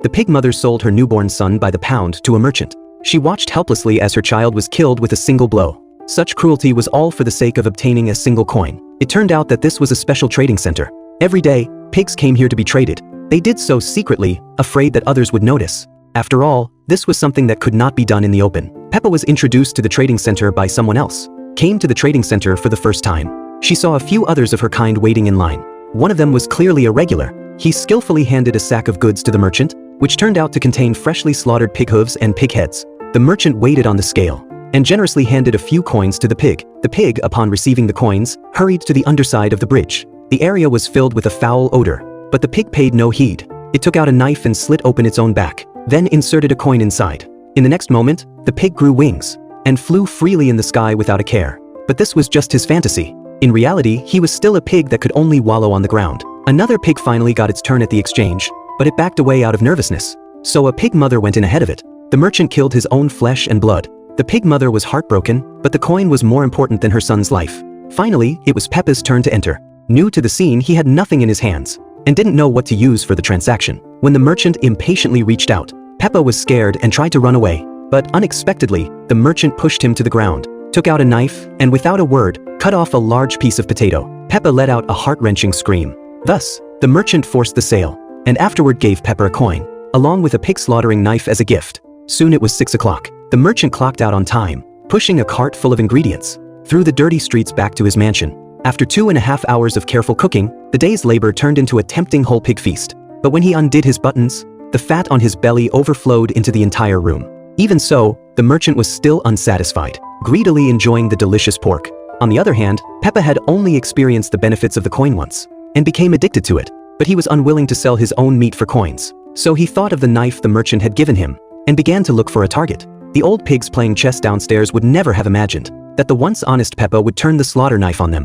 the pig mother sold her newborn son by the pound to a merchant. She watched helplessly as her child was killed with a single blow. Such cruelty was all for the sake of obtaining a single coin. It turned out that this was a special trading center. Every day, pigs came here to be traded. They did so secretly, afraid that others would notice. After all, this was something that could not be done in the open. Peppa was introduced to the trading center by someone else. Came to the trading center for the first time. She saw a few others of her kind waiting in line. One of them was clearly a regular. He skillfully handed a sack of goods to the merchant, which turned out to contain freshly slaughtered pig hooves and pig heads. The merchant weighed on the scale and generously handed a few coins to the pig. The pig, upon receiving the coins, hurried to the underside of the bridge. The area was filled with a foul odor, but the pig paid no heed. It took out a knife and slit open its own back, then inserted a coin inside. In the next moment, the pig grew wings and flew freely in the sky without a care. But this was just his fantasy. In reality, he was still a pig that could only wallow on the ground. Another pig finally got its turn at the exchange, but it backed away out of nervousness. So a pig mother went in ahead of it. The merchant killed his own flesh and blood. The pig mother was heartbroken, but the coin was more important than her son's life. Finally, it was Peppa's turn to enter. New to the scene, he had nothing in his hands and didn't know what to use for the transaction. When the merchant impatiently reached out, Peppa was scared and tried to run away. But unexpectedly, the merchant pushed him to the ground, took out a knife, and without a word, cut off a large piece of potato. Peppa let out a heart-wrenching scream. Thus, the merchant forced the sale, and afterward gave Peppa a coin, along with a pig slaughtering knife as a gift. Soon it was 6 o'clock. The merchant clocked out on time, pushing a cart full of ingredients through the dirty streets back to his mansion. After 2.5 hours of careful cooking, the day's labor turned into a tempting whole pig feast. But when he undid his buttons, the fat on his belly overflowed into the entire room. Even so, the merchant was still unsatisfied, greedily enjoying the delicious pork. On the other hand, Peppa had only experienced the benefits of the coin once, and became addicted to it. But he was unwilling to sell his own meat for coins. So he thought of the knife the merchant had given him, and began to look for a target. The old pigs playing chess downstairs would never have imagined that the once honest Peppa would turn the slaughter knife on them.